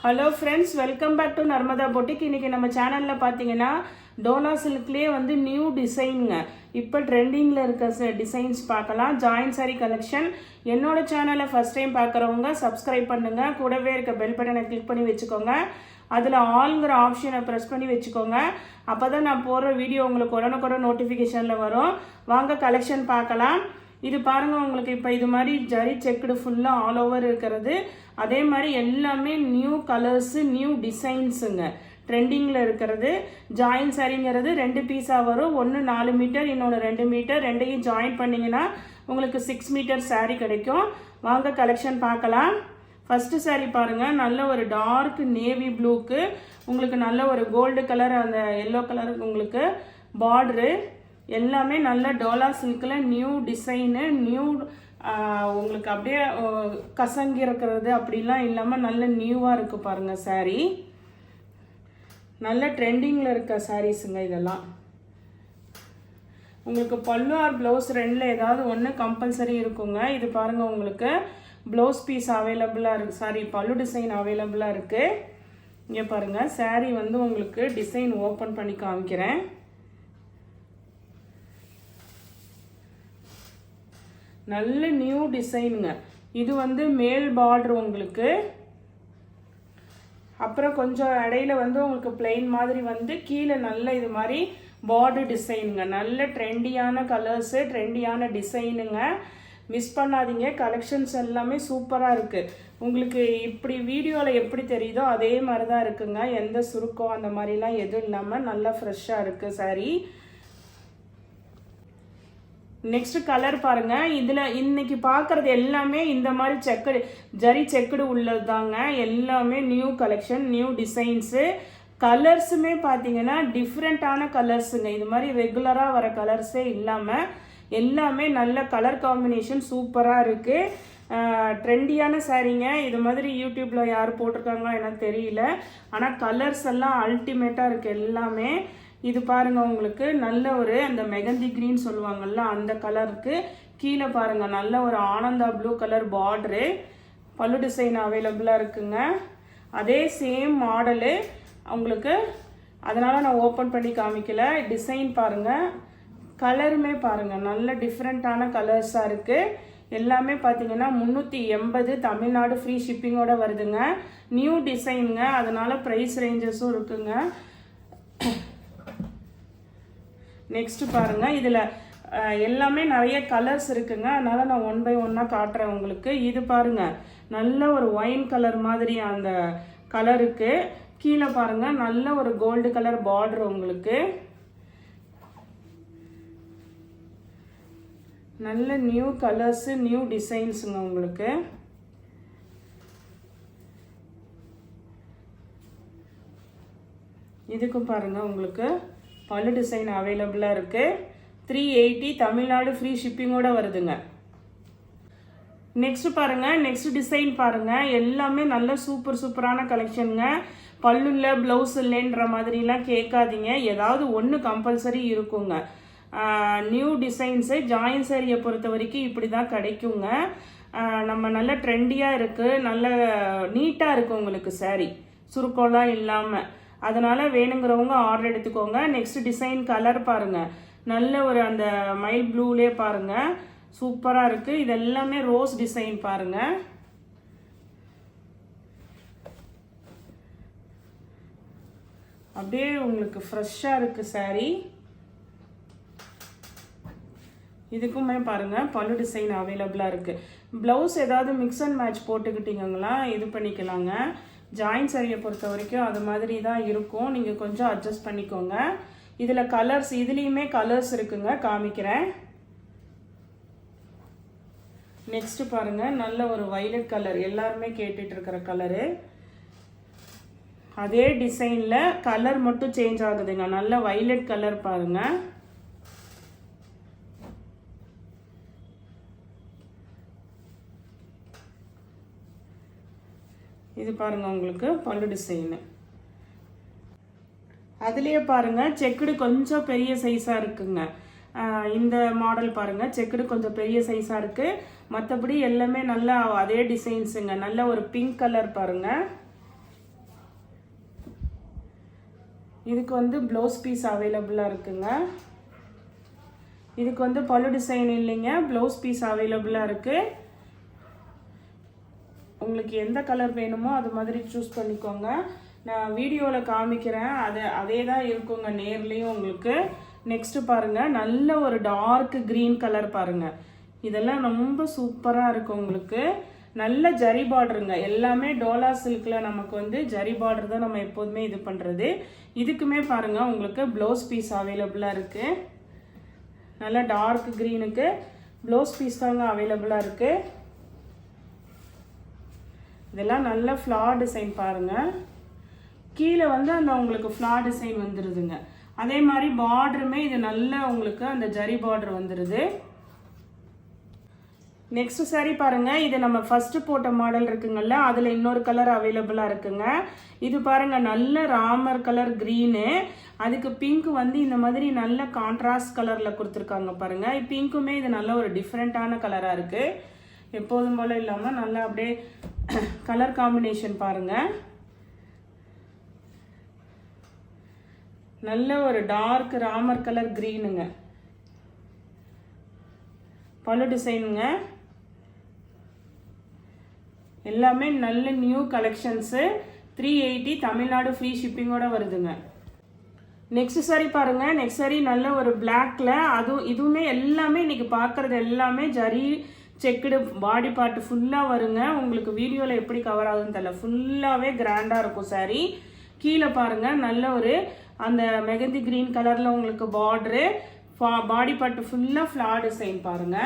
Hello friends, welcome back to Narmada boutique. இன்றைக்கி நம்ம சேனலில் பார்த்தீங்கன்னா டோலா சில்க்லேயே வந்து நியூ டிசைனுங்க, இப்போ ட்ரெண்டிங்கில் இருக்க டிசைன்ஸ் பார்க்கலாம். Join sorry collection. என்னோட சேனலை ஃபஸ்ட் டைம் பார்க்குறவங்க சப்ஸ்கிரைப் பண்ணுங்கள். கூடவே இருக்க பெல் பட்டனை கிளிக் பண்ணி வச்சுக்கோங்க. அதில் ஆல்ங்கிற ஆப்ஷனை ப்ரெஸ் பண்ணி வச்சுக்கோங்க. அப்போ தான் நான் போடுற வீடியோ உங்களுக்கு உடனுக்குடன் நோட்டிஃபிகேஷனில் வரும். வாங்க கலெக்ஷன் பார்க்கலாம். இது பாருங்கள், உங்களுக்கு இப்போ இது மாதிரி ஜரி செக்குடு ஃபுல்லாக ஆல் ஓவர் இருக்கிறது. அதே மாதிரி எல்லாமே நியூ கலர்ஸு, நியூ டிசைன்ஸுங்க, ட்ரெண்டிங்கில் இருக்கிறது. ஜாயின் சாரிங்கிறது 2 பீஸாக வரும். ஒன்று 4 மீட்டர், இன்னொன்று 2 மீட்டர். ரெண்டையும் ஜாயின் பண்ணிங்கன்னா உங்களுக்கு 6 மீட்டர் சாரீ கிடைக்கும். வாங்க கலெக்ஷன் பார்க்கலாம். ஃபஸ்ட்டு சாரீ பாருங்கள், நல்ல ஒரு டார்க் நேவி ப்ளூக்கு உங்களுக்கு நல்ல ஒரு கோல்டு கலர், அந்த எல்லோ கலருக்கு உங்களுக்கு பார்டரு. எல்லாமே நல்ல டோலா சில்கில் நியூ டிசைனு, நியூ உங்களுக்கு அப்படியே கசங்கி இருக்கிறது அப்படிலாம் இல்லாமல் நல்ல நியூவாக இருக்குது பாருங்கள். சாரீ நல்ல ட்ரெண்டிங்கில் இருக்க சாரீஸுங்க இதெல்லாம். உங்களுக்கு பல்லு ஆர் ப்ளவுஸ் ரெண்டில் ஏதாவது ஒன்று கம்பல்சரி இருக்குங்க. இது பாருங்கள், உங்களுக்கு ப்ளவுஸ் பீஸ் அவைலபிளாக இருக்குது, சாரி பல்லு டிசைன் அவைலபிளாக இருக்குது. இங்கே பாருங்கள், சாரீ வந்து உங்களுக்கு டிசைன் ஓப்பன் பண்ணி காமிக்கிறேன். நல்ல நியூ டிசைனுங்க. இது வந்து மேல் பார்டர் உங்களுக்கு, அப்புறம் கொஞ்சம் இடையில வந்து உங்களுக்கு பிளெயின் மாதிரி வந்து கீழே நல்ல இது மாதிரி பார்டர் டிசைனுங்க. நல்ல ட்ரெண்டியான கலர்ஸு, ட்ரெண்டியான டிசைனுங்க. மிஸ் பண்ணாதீங்க. கலெக்ஷன்ஸ் எல்லாமே சூப்பராக இருக்குது. உங்களுக்கு இப்படி வீடியோவில் எப்படி தெரியுதோ அதே மாதிரி தான் இருக்குங்க. எந்த சுருக்கம் அந்த மாதிரிலாம் எதுவும் இல்லாமல் நல்லா ஃப்ரெஷ்ஷாக இருக்குது சாரீ. நெக்ஸ்ட் கலர் பாருங்க. இதில் இன்னைக்கு பார்க்குறது எல்லாமே இந்த மாதிரி செக்குடு, ஜரி செக்குடு உள்ளது தாங்க. எல்லாமே நியூ கலெக்ஷன், நியூ டிசைன்ஸு. கலர்ஸுமே பார்த்தீங்கன்னா டிஃப்ரெண்ட்டான கலர்ஸுங்க. இது மாதிரி ரெகுலராக வர கலர்ஸே இல்லாமல் எல்லாமே நல்ல கலர் காம்பினேஷன் சூப்பராக இருக்குது. ட்ரெண்டியான சாரீங்க. இது மாதிரி யூடியூப்பில் யார் போட்டிருக்காங்களோ எனக்கு தெரியல, ஆனால் கலர்ஸ் எல்லாம் அல்டிமேட்டாக இருக்குது எல்லாமே. இது பாருங்கள், உங்களுக்கு நல்ல ஒரு அந்த மெகந்தி க்ரீன் சொல்லுவாங்கள்ல அந்த கலருக்கு கீழே பாருங்கள் நல்ல ஒரு ஆனந்தா ப்ளூ கலர் பார்டரு. பல்லு டிசைன் அவைலபிளாக இருக்குங்க. அதே சேம் மாடலு உங்களுக்கு, அதனால் நான் ஓப்பன் பண்ணி காமிக்கல. டிசைன் பாருங்கள், கலருமே பாருங்கள் நல்ல டிஃப்ரெண்ட்டான கலர்ஸாக இருக்குது. எல்லாமே பார்த்தீங்கன்னா 380 தமிழ்நாடு ஃப்ரீ ஷிப்பிங்கோடு வருதுங்க. நியூ டிசைனுங்க, அதனால் ப்ரைஸ் ரேஞ்சஸும் இருக்குங்க. நெக்ஸ்ட் பாருங்க, இதில் எல்லாமே நிறைய கலர்ஸ் இருக்குங்க. அதனால நான் 1 by 1 காட்டுறேன் உங்களுக்கு. இது பாருங்க, நல்ல ஒரு ஒயின் கலர் மாதிரி அந்த கலருக்கு கீழே பாருங்க நல்ல ஒரு கோல்டு கலர் பார்டர் உங்களுக்கு. நல்ல நியூ கலர்ஸ், நியூ டிசைன்ஸுங்க உங்களுக்கு. இதுக்கும் பாருங்க உங்களுக்கு பல்லு டிசைன் அவைலபிளாக இருக்குது. 380 தமிழ்நாடு ஃப்ரீ ஷிப்பிங்கோடு வருதுங்க. நெக்ஸ்ட் பாருங்கள், நெக்ஸ்ட் டிசைன் பாருங்கள். எல்லாமே நல்ல சூப்பரான கலெக்ஷனுங்க. பல்லு இல்லை ப்ளவுஸ் இல்லைன்ற மாதிரிலாம் கேட்காதீங்க. ஏதாவது ஒன்று கம்பல்சரி இருக்குங்க. நியூ டிசைன்ஸு ஜாயின் சாரியை பொறுத்த வரைக்கும் இப்படி தான் கிடைக்குங்க. நம்ம நல்ல ட்ரெண்டியாக இருக்குது, நல்ல நீட்டாக இருக்குது உங்களுக்கு சாரீ, சுருக்கம்லாம் இல்லாமல். அதனால் வேணுங்கிறவங்க ஆர்டர் எடுத்துக்கோங்க. நெக்ஸ்ட் டிசைன் கலர் பாருங்கள், நல்ல ஒரு அந்த மைல் ப்ளூலே பாருங்கள் சூப்பராக இருக்குது. இது எல்லாமே ரோஸ் டிசைன் பாருங்கள். அப்படியே உங்களுக்கு ஃப்ரெஷ்ஷாக இருக்குது சாரீ. இதுக்குமே பாருங்கள் பல்லு டிசைன் அவைலபிளாக இருக்குது. ப்ளவுஸ் ஏதாவது மிக்ஸ் அண்ட் மேட்ச் போட்டுக்கிட்டீங்களா இது பண்ணிக்கலாங்க. ஜாயின் சாரியை பொறுத்த வரைக்கும் அது மாதிரி தான் இருக்கும், நீங்கள் கொஞ்சம் அட்ஜஸ்ட் பண்ணிக்கோங்க. இதில் கலர்ஸ், இதுலேயுமே கலர்ஸ் இருக்குங்க, காமிக்கிறேன். நெக்ஸ்ட் பாருங்கள், நல்ல ஒரு வைலட் கலர், எல்லாருமே கேட்டுட்டு இருக்கிற கலரு. அதே டிசைனில் கலர் மட்டும் சேஞ்ச் ஆகுதுங்க. நல்ல வைலட் கலர் பாருங்கள். இது பாருங்க உங்களுக்கு பல்லு டிசைனு. அதுலேயே பாருங்க செக்குடு கொஞ்சம் பெரிய சைஸாக இருக்குங்க. இந்த மாடல் பாருங்க, செக்குடு கொஞ்சம் பெரிய சைஸாக இருக்குது. மற்றபடி எல்லாமே நல்லா அதே டிசைன்ஸுங்க. நல்ல ஒரு பிங்க் கலர் பாருங்க. இதுக்கு வந்து ப்ளவுஸ் பீஸ் அவைலபிளாக இருக்குங்க. இதுக்கு வந்து பல்லு டிசைன் இல்லைங்க, ப்ளவுஸ் பீஸ் அவைலபிளாக இருக்குது. உங்களுக்கு எந்த கலர் வேணுமோ அது மாதிரி சூஸ் பண்ணிக்கோங்க. நான் வீடியோவில் காமிக்கிறேன், அதே தான் இருக்குங்க நேர்லேயும் உங்களுக்கு. நெக்ஸ்ட்டு பாருங்கள், நல்ல ஒரு டார்க் க்ரீன் கலர் பாருங்கள். இதெல்லாம் ரொம்ப சூப்பராக இருக்கும் உங்களுக்கு. நல்ல ஜரி பார்டருங்க. எல்லாமே டோலா சில்கில் நமக்கு வந்து ஜரி பார்டர் தான் நம்ம எப்போதுமே இது பண்ணுறது. இதுக்குமே பாருங்கள் உங்களுக்கு ப்ளவுஸ் பீஸ் அவைலபிளாக இருக்குது. நல்லா டார்க் க்ரீனுக்கு ப்ளவுஸ் பீஸ் தாங்க அவைலபிளாக இருக்குது. இதெல்லாம் நல்ல ஃப்ளார் டிசைன் பாருங்கள். கீழே வந்து அந்த உங்களுக்கு ஃப்ளார் டிசைன் வந்துடுதுங்க. அதே மாதிரி பார்டருமே இது நல்ல உங்களுக்கு அந்த ஜரி பார்டர் வந்துடுது. நெக்ஸ்ட் சாரி பாருங்கள், இது நம்ம ஃபஸ்ட்டு போட்ட மாடல் இருக்குங்கல்ல, அதில் இன்னொரு கலர் அவைலபிளாக இருக்குங்க. இது பாருங்கள், நல்ல ராமர் கலர் க்ரீனு, அதுக்கு பிங்க் வந்து இந்த மாதிரி நல்ல கான்ட்ராஸ்ட் கலரில் கொடுத்துருக்காங்க பாருங்கள். பிங்க்குமே இது நல்ல ஒரு டிஃப்ரெண்ட்டான கலராக இருக்குது. எப்போதும் போல் இல்லாமல் நல்லா அப்படியே கலர் காம்பினேஷன் பாருங்கள். நல்ல ஒரு டார்க் ராமர் கலர் க்ரீனுங்க. பல்லு டிசைனுங்க. எல்லாமே நல்ல நியூ கலெக்ஷன்ஸு. 380 தமிழ்நாடு ஃப்ரீ ஷிப்பிங்கோட வருதுங்க. நெக்ஸ்ட் சாரி பாருங்க. நெக்ஸ்ட் சாரி நல்ல ஒரு பிளாக்ல, இதுவுமே எல்லாமே இன்னைக்கு பார்க்கறது எல்லாமே ஜரி செக்குடு பாடி பார்ட் ஃபுல்லாக வருங்க. உங்களுக்கு வீடியோவில் எப்படி கவர் ஆகுதுன்னு தெரியல, ஃபுல்லாகவே கிராண்டாக இருக்கும் சாரி. கீழே பாருங்க நல்ல ஒரு அந்த மெகந்தி கிரீன் கலரில் உங்களுக்கு பார்டரு, பாடி பார்ட் ஃபுல்லாக ஃப்ளார் டிசைன் பாருங்க.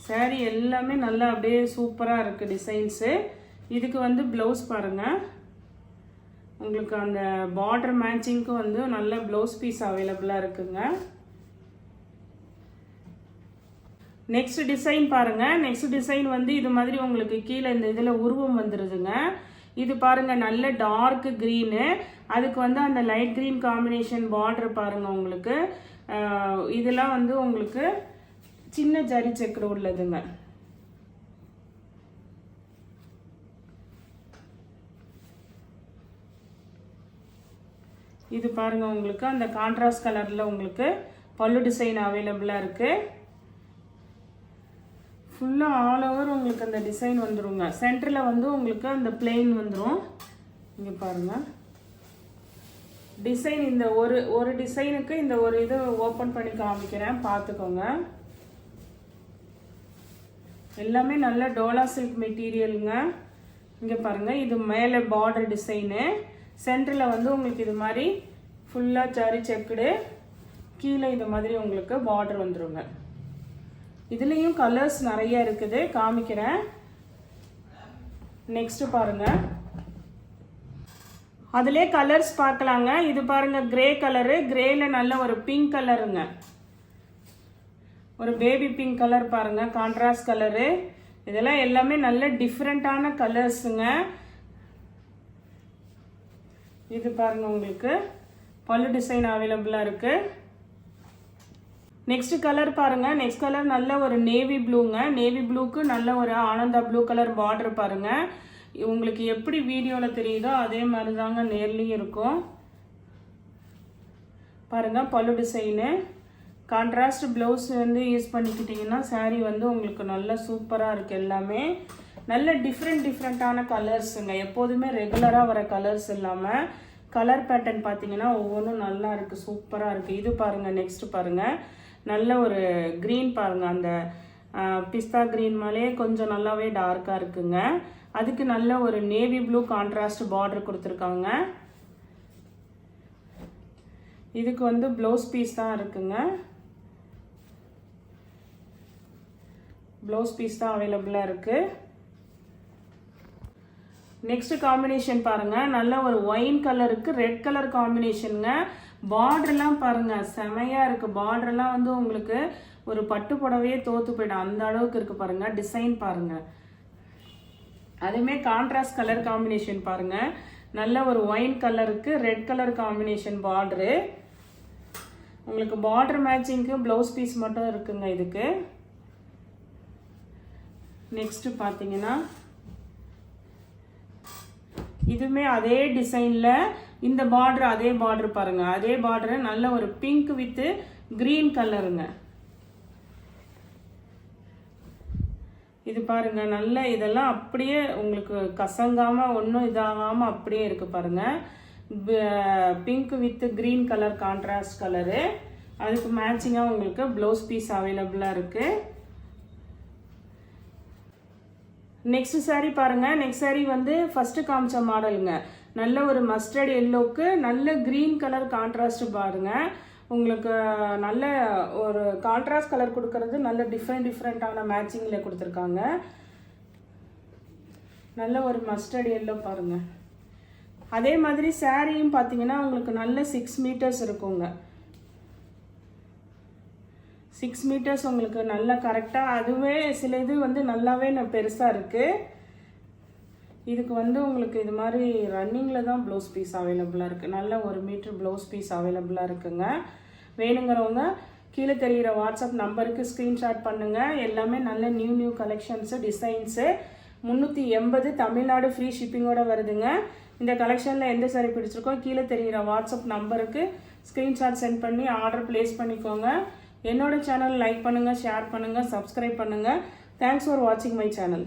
சாரி எல்லாமே நல்லா அப்படியே சூப்பராக இருக்குது டிசைன்ஸு. இதுக்கு வந்து ப்ளவுஸ் பாருங்கள், உங்களுக்கு அந்த பார்டர் மேட்சிங்க்கு வந்து நல்ல ப்ளவுஸ் பீஸ் அவைலபிளாக இருக்குங்க. நெக்ஸ்ட் டிசைன் பாருங்கள். நெக்ஸ்ட் டிசைன் வந்து இது மாதிரி உங்களுக்கு கீழே இந்த இதில் உருவம் வந்துடுதுங்க. இது பாருங்கள் நல்ல டார்க் க்ரீனு, அதுக்கு வந்து அந்த லைட் க்ரீன் காம்பினேஷன் பார்டர் பாருங்கள் உங்களுக்கு. இதெல்லாம் வந்து உங்களுக்கு சின்ன ஜரி செக்குடு உள்ளதுங்க. இது பாருங்க உங்களுக்கு அந்த கான்ட்ராஸ்ட் கலரில் உங்களுக்கு பல்லு டிசைன் அவைலபிளாக இருக்குது. ஃபுல்லாக ஆல் ஓவர் உங்களுக்கு அந்த டிசைன் வந்துடுங்க. சென்டரில் வந்து உங்களுக்கு அந்த பிளெயின் வந்துடும். இங்கே பாருங்கள் டிசைன். இந்த ஒரு டிசைனுக்கு இந்த ஒரு இது ஓப்பன் பண்ணி காமிக்கிறேன், பார்த்துக்கோங்க. எல்லாமே நல்ல டோலா சில்க் மெட்டீரியலுங்க. இங்கே பாருங்கள், இது மேலே பார்டர் டிசைனு, சென்டரில் வந்து உங்களுக்கு இது மாதிரி ஃபுல்லாக ஜரி செக்குடு, கீழே இது மாதிரி உங்களுக்கு பார்டர் வந்துடுங்க. இதுலேயும் கலர்ஸ் நிறைய இருக்குது, காமிக்கிறேன். நெக்ஸ்ட் பாருங்கள், அதிலே கலர்ஸ் பார்க்கலாங்க. இது பாருங்கள் கிரே கலரு, கிரேல நல்ல ஒரு பிங்க் கலருங்க, ஒரு பேபி பிங்க் கலர் பாருங்க, கான்ட்ராஸ்ட் கலரு. இதெல்லாம் எல்லாமே நல்ல டிஃப்ரெண்ட்டான கலர்ஸுங்க. இது பாருங்க உங்களுக்கு பல்லு டிசைன் அவைலபிளாக இருக்கு. நெக்ஸ்ட் கலர் பாருங்க. நெக்ஸ்ட் கலர் நல்ல ஒரு நேவி ப்ளூங்க. நேவி ப்ளூக்கு நல்ல ஒரு ஆனந்தா ப்ளூ கலர் பார்டர் பாருங்க. உங்களுக்கு எப்படி வீடியோவில் தெரியுதோ அதே மாதிரி தாங்க நேர்லேயும் இருக்கும் பாருங்க. பல்லு டிசைனு, கான்ட்ராஸ்ட் ப்ளவுஸ் வந்து யூஸ் பண்ணிக்கிட்டிங்கன்னா சாரீ வந்து உங்களுக்கு நல்ல சூப்பராக இருக்குது. எல்லாமே நல்ல டிஃப்ரெண்ட்டான கலர்ஸுங்க. எப்போதுமே ரெகுலராக வர கலர்ஸ் இல்லாமல் கலர் பேட்டர்ன் பார்த்தீங்கன்னா ஒவ்வொன்றும் நல்லா இருக்குது, சூப்பராக இருக்குது. இது பாருங்கள். நெக்ஸ்ட் பாருங்கள், நல்ல ஒரு க்ரீன் பாருங்கள், அந்த பிஸ்தா க்ரீன் மேலே கொஞ்சம் நல்லாவே டார்க்காக இருக்குங்க. அதுக்கு நல்ல ஒரு நேவி ப்ளூ கான்ட்ராஸ்ட் பார்டர் கொடுத்துருக்காங்க. இதுக்கு வந்து ப்ளவுஸ் பீஸ் தான் இருக்குங்க, ப்ளவுஸ் பீஸ் தான் அவைலபிளாக இருக்குது. நெக்ஸ்ட் காம்பினேஷன் பாருங்கள், நல்ல ஒரு ஒயின் கலருக்கு ரெட் கலர் காம்பினேஷனுங்க. பார்டர்லாம் பாருங்கள் செமையாக இருக்குது. பார்டர்லாம் வந்து உங்களுக்கு ஒரு பட்டு புடவையே தோற்று போயிடும், அந்த அளவுக்கு இருக்குது பாருங்கள். டிசைன் பாருங்கள், அதுவுமே கான்ட்ராஸ்ட் கலர் காம்பினேஷன் பாருங்கள். நல்ல ஒரு ஒயின் கலருக்கு ரெட் கலர் காம்பினேஷன் பார்டரு. உங்களுக்கு பார்டர் மேட்சிங்க்கு ப்ளவுஸ் பீஸ் மட்டும் இருக்குங்க இதுக்கு. நெக்ஸ்ட் பார்த்தீங்கன்னா இதுவுமே அதே டிசைனில் இந்த பார்டர் அதே பார்டர் பாருங்க, அதே பார்டர் நல்ல ஒரு பிங்க் வித் கிரீன் கலருங்க. இது பாருங்க நல்ல இதெல்லாம் அப்படியே உங்களுக்கு கசங்காம ஒன்றும் இதாகாம அப்படியே இருக்கு பாருங்க. Pink with green colour contrast colour. அதுக்கு மேட்சிங்காக உங்களுக்கு ப்ளவுஸ் பீஸ் அவைலபிளாக இருக்கு. நெக்ஸ்ட் saree பாருங்க. நெக்ஸ்ட் saree வந்து ஃபர்ஸ்ட் காமிச்ச மாடலுங்க. நல்ல ஒரு மஸ்டர்ட் எல்லோக்கு நல்ல கிரீன் கலர் கான்ட்ராஸ்ட் பாருங்க. உங்களுக்கு நல்ல ஒரு கான்ட்ராஸ்ட் கலர் கொடுக்கறது நல்ல டிஃப்ரெண்டான மேட்சிங்கில் கொடுத்துருக்காங்க. நல்ல ஒரு மஸ்டர்ட் எல்லோ பாருங்க. அதே மாதிரி சாரியும் பார்த்தீங்கன்னா உங்களுக்கு நல்ல 6 மீட்டர்ஸ் இருக்குங்க. 6 மீட்டர்ஸ் உங்களுக்கு நல்லா கரெக்டாக, அதுவே சில இது வந்து நல்லாவே பெருசாக இருக்குது. இதுக்கு வந்து உங்களுக்கு இது மாதிரி ரன்னிங்கில் தான் ப்ளவுஸ் பீஸ் அவைலபிளாக இருக்குது. நல்ல 1 மீட்டர் ப்ளவுஸ் பீஸ் அவைலபிளாக இருக்குங்க. வேணுங்கிறவங்க கீழே தெரிகிற வாட்ஸ்அப் நம்பருக்கு ஸ்க்ரீன்ஷாட் பண்ணுங்கள். எல்லாமே நல்ல new collections designs. 380 Tamil Nadu free ஷிப்பிங்கோட வருதுங்க. இந்த கலெக்ஷனில் எந்த சாரி பிடிச்சிருக்கோ கீழே தெரிகிற வாட்ஸ்அப் நம்பருக்கு ஸ்க்ரீன்ஷாட் சென்ட் பண்ணி ஆர்டர் ப்ளேஸ் பண்ணிக்கோங்க. என்னோட சேனல் லைக் பண்ணுங்கள், ஷேர் பண்ணுங்கள், சப்ஸ்கிரைப் பண்ணுங்கள். தேங்க்ஸ் ஃபார் வாட்சிங் மை சேனல்.